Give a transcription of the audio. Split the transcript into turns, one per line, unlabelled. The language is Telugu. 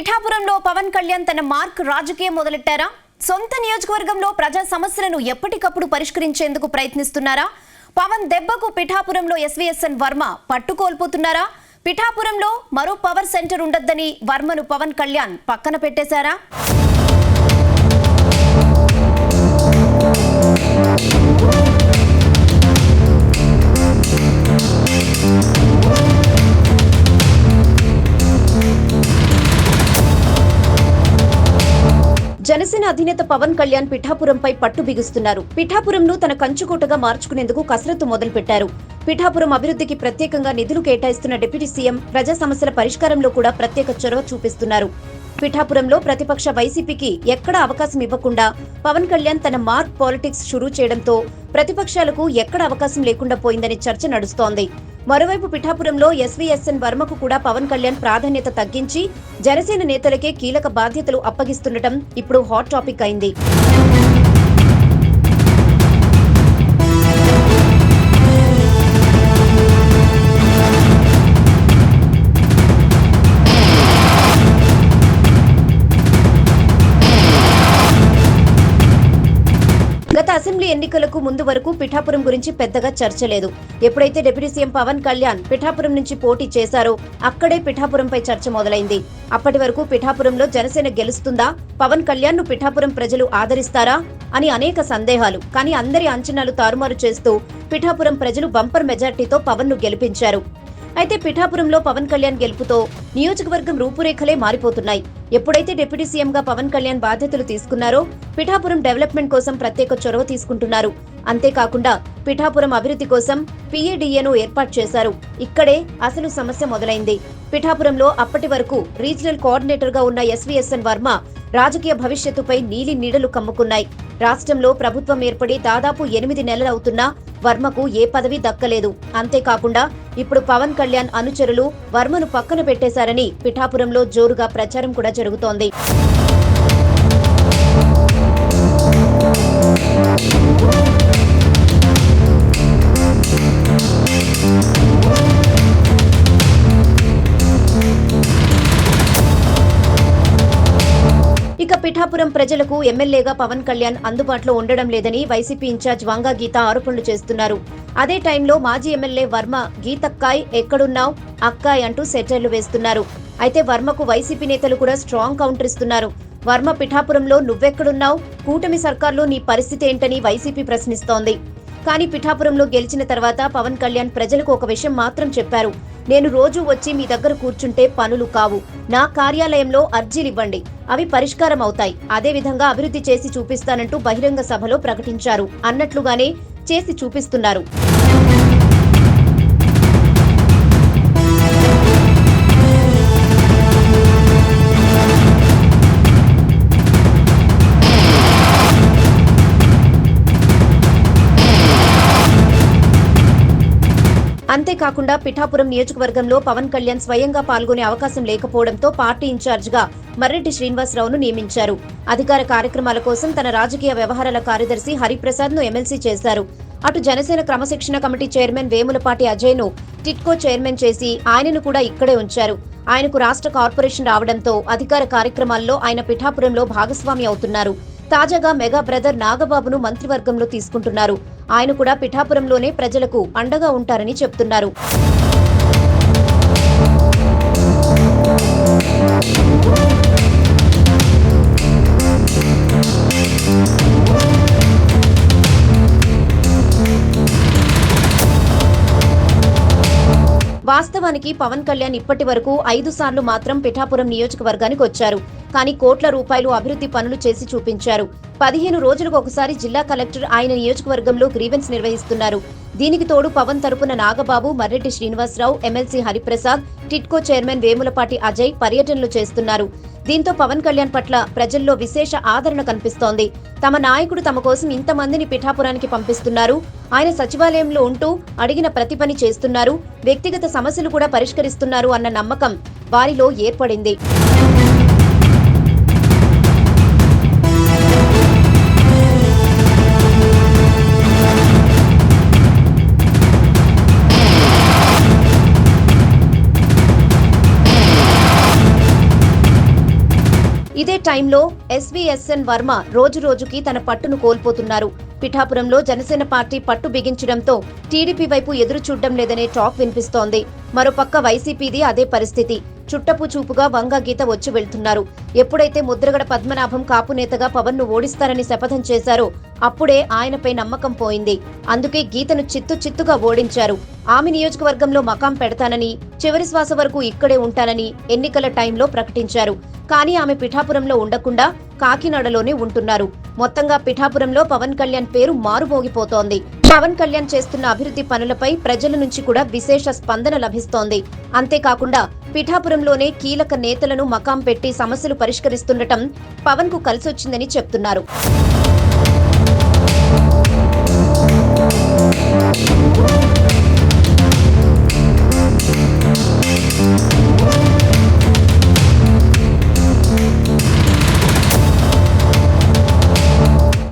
పిఠాపురంలో పవన్ కళ్యాణ్ తన మార్క్ రాజకీయం మొదలెట్టారా? సొంత నియోజకవర్గంలో ప్రజా సమస్యలను ఎప్పటికప్పుడు పరిష్కరించేందుకు ప్రయత్నిస్తున్నారా? పవన్ దెబ్బకు పిఠాపురంలో ఎస్వీఎస్ఎన్ వర్మ పట్టుకోల్పోతున్నారా? పిఠాపురంలో మరో పవర్ సెంటర్ ఉండొద్దని వర్మను పవన్ కళ్యాణ్ పక్కన పెట్టేశారా? జనసేన అధినేత పవన్ కళ్యాణ్ పిఠాపురంపై పట్టు బిగుస్తున్నారు. పిఠాపురంను తన కంచుకోటగా మార్చుకునేందుకు కసరత్తు మొదలుపెట్టారు. పిఠాపురం అభివృద్ధికి ప్రత్యేకంగా నిధులు కేటాయిస్తున్న డిప్యూటీ సీఎం ప్రజా సమస్యల పరిష్కారంలో కూడా ప్రత్యేక చొరవ చూపిస్తున్నారు. పిఠాపురంలో ప్రతిపక్ష వైసీపీకి ఎక్కడా అవకాశం ఇవ్వకుండా పవన్ కళ్యాణ్ తన మార్క్ పాలిటిక్స్ షురూ చేయడంతో ప్రతిపక్షాలకు ఎక్కడ అవకాశం లేకుండా పోయిందని చర్చ నడుస్తోంది. మరోవైపు పిఠాపురంలో ఎస్వీఎస్ఎన్ వర్మకు కూడా పవన్ కళ్యాణ్ ప్రాధాన్యత తగ్గించి జనసేన నేతలకే కీలక బాధ్యతలు అప్పగిస్తుండటం ఇప్పుడు హాట్ టాపిక్ అయింది. గత అసెంబ్లీ ఎన్నికలకు ముందు వరకు పిఠాపురం గురించి పెద్దగా చర్చ లేదు. ఎప్పుడైతే డిప్యూటీ సీఎం పవన్ కళ్యాణ్ పిఠాపురం నుంచి పోటీ చేశారో అక్కడే పిఠాపురంపై చర్చ మొదలైంది. అప్పటి వరకు పిఠాపురంలో జనసేన గెలుస్తుందా, పవన్ కళ్యాణ్ ను పిఠాపురం ప్రజలు ఆదరిస్తారా అని అనేక సందేహాలు. కానీ అందరి అంచనాలు తారుమారు చేస్తూ పిఠాపురం ప్రజలు బంపర్ మెజార్టీతో పవన్ ను గెలిపించారు. అయితే పిఠాపురంలో పవన్ కళ్యాణ్ గెలుపుతో నియోజకవర్గం రూపురేఖలే మారిపోతున్నాయి. ఎప్పుడైతే డిప్యూటీ సీఎంగా పవన్ కళ్యాణ్ బాధ్యతలు తీసుకున్నారో పిఠాపురం డెవలప్మెంట్ కోసం ప్రత్యేక చొరవ తీసుకుంటున్నారు. అంతేకాకుండా పిఠాపురం అభివృద్ధి కోసం పీఏడీఏను ఏర్పాటు చేశారు. ఇక్కడే అసలు సమస్య మొదలైంది. పిఠాపురంలో అప్పటి వరకు రీజనల్ కోఆర్డినేటర్ గా ఉన్న ఎస్వీఎస్ఎన్ వర్మ రాజకీయ భవిష్యత్తుపై నీలి నీడలు కమ్ముకున్నాయి. రాష్ట్రంలో ప్రభుత్వం ఏర్పడి దాదాపు 8 నెలలవుతున్నా వర్మకు ఏ పదవి దక్కలేదు. అంతేకాకుండా ఇప్పుడు పవన్ కళ్యాణ్ అనుచరులు వర్మను పక్కన పెట్టేశారని పిఠాపురంలో జోరుగా ప్రచారం కూడా జరుగుతోంది. ఇక పిఠాపురం ప్రజలకు ఎమ్మెల్యేగా పవన్ కళ్యాణ్ అందుబాటులో ఉండడం లేదని వైసీపీ ఇన్ఛార్జ్ వంగా గీత ఆరోపణలు చేస్తున్నారు. అదే టైంలో మాజీ ఎమ్మెల్యే వర్మ గీతక్కాయ్ ఎక్కడున్నావ్ అక్కాయ్ అంటూ సెటైర్లు వేస్తున్నారు. అయితే వర్మకు వైసీపీ నేతలు కూడా స్ట్రాంగ్ కౌంటర్ ఇస్తున్నారు. వర్మ పిఠాపురంలో నువ్వెక్కడున్నావ్, కూటమి సర్కార్లో నీ పరిస్థితి ఏంటని వైసీపీ ప్రశ్నిస్తోంది. కానీ పిఠాపురంలో గెలిచిన తర్వాత పవన్ కళ్యాణ్ ప్రజలకు ఒక విషయం మాత్రం చెప్పారు. నేను రోజూ వచ్చి మీ దగ్గర కూర్చుంటే పనులు కావు, నా కార్యాలయంలో అర్జీలివ్వండి, అవి పరిష్కారం అవుతాయి. అదేవిధంగా అభివృద్ధి చేసి చూపిస్తానంటూ బహిరంగ సభలో ప్రకటించారు. అన్నట్లుగానే చేసి చూపిస్తున్నారు. అంతేకాకుండా పిఠాపురం నియోజకవర్గంలో పవన్ కళ్యాణ్ స్వయంగా పాల్గొనే అవకాశం లేకపోవడంతో పార్టీ ఇన్ఛార్జిగా మర్రెడ్డి శ్రీనివాసరావును నియమించారు. అధికార కార్యక్రమాల కోసం తన రాజకీయ వ్యవహారాల కార్యదర్శి హరిప్రసాద్ ను ఎమ్మెల్సీ చేశారు. అటు జనసేన క్రమశిక్షణ కమిటీ చైర్మన్ వేములపాటి అజయ్ ను టిట్కో చైర్మన్ చేసి ఆయనను కూడా ఇక్కడే ఉంచారు. ఆయనకు రాష్ట్ర కార్పొరేషన్ రావడంతో అధికార కార్యక్రమాల్లో ఆయన పిఠాపురంలో భాగస్వామి అవుతున్నారు. తాజాగా మెగా బ్రదర్ నాగబాబును మంత్రివర్గంలో తీసుకుంటున్నారు. ఆయన కూడా పిఠాపురంలోనే ప్రజలకు అండగా ఉంటారని చెప్తున్నారు. వాస్తవానికి పవన్ కళ్యాణ్ ఇప్పటి వరకు 5 సార్లు మాత్రం పిఠాపురం నియోజకవర్గానికి వచ్చారు. కానీ కోట్ల రూపాయలు అభివృద్ధి పనులు చేసి చూపించారు. 15 రోజులకు ఒకసారి జిల్లా కలెక్టర్ ఆయన నియోజకవర్గంలో గ్రీవెన్స్ నిర్వహిస్తున్నారు. దీనికి తోడు పవన్ తరపున నాగబాబు, మర్రెడ్డి శ్రీనివాసరావు, ఎమ్మెల్సీ హరిప్రసాద్, టిట్కో చైర్మన్ వేములపాటి అజయ్ పర్యటనలు చేస్తున్నారు. దీంతో పవన్ కళ్యాణ్ పట్ల ప్రజల్లో విశేష ఆదరణ కనిపిస్తోంది. తమ నాయకుడు తమ కోసం ఇంతమందిని పిఠాపురానికి పంపిస్తున్నారు. ఆయన సచివాలయంలో ఉంటూ అడిగిన ప్రతి పని చేస్తున్నారు, వ్యక్తిగత సమస్యలు కూడా పరిష్కరిస్తున్నారు అన్న నమ్మకం వారిలో ఏర్పడింది. ఇదే టైంలో ఎస్వీఎస్ఎన్ వర్మ రోజు రోజుకి తన పట్టును కోల్పోతున్నారు. పిఠాపురంలో జనసేన పార్టీ పట్టు బిగించడంతో టీడీపీ వైపు ఎదురు చూడడం లేదనే టాక్ వినిపిస్తోంది. మరోపక్క వైసీపీది అదే పరిస్థితి. చుట్టపు చూపుగా వంగ గీత వచ్చి వెళ్తున్నారు. ఎప్పుడైతే ముద్రగడ పద్మనాభం కాపు నేతగా పవన్ ను ఓడిస్తారని శపథం చేశారో అప్పుడే ఆయనపై నమ్మకం పోయింది. అందుకే గీతను చిత్తుగా ఓడించారు. ఆమె నియోజకవర్గంలో మకాం పెడతానని, చివరి శ్వాస వరకు ఇక్కడే ఉంటానని ఎన్నికల టైంలో ప్రకటించారు. కానీ ఆమె పిఠాపురంలో ఉండకుండా కాకినాడలోనే ఉంటున్నారు. మొత్తంగా పిఠాపురంలో పవన్ కళ్యాణ్ పేరు మారుమోగిపోతోంది. పవన్ కళ్యాణ్ చేస్తున్న అభివృద్ధి పనులపై ప్రజల నుంచి కూడా విశేష స్పందన లభిస్తోంది. అంతేకాకుండా పిఠాపురంలోనే కీలక నేతలను మకాం పెట్టి సమస్యలు పరిష్కరిస్తుండటం పవన్ కు కలిసొచ్చిందని చెప్తున్నారు.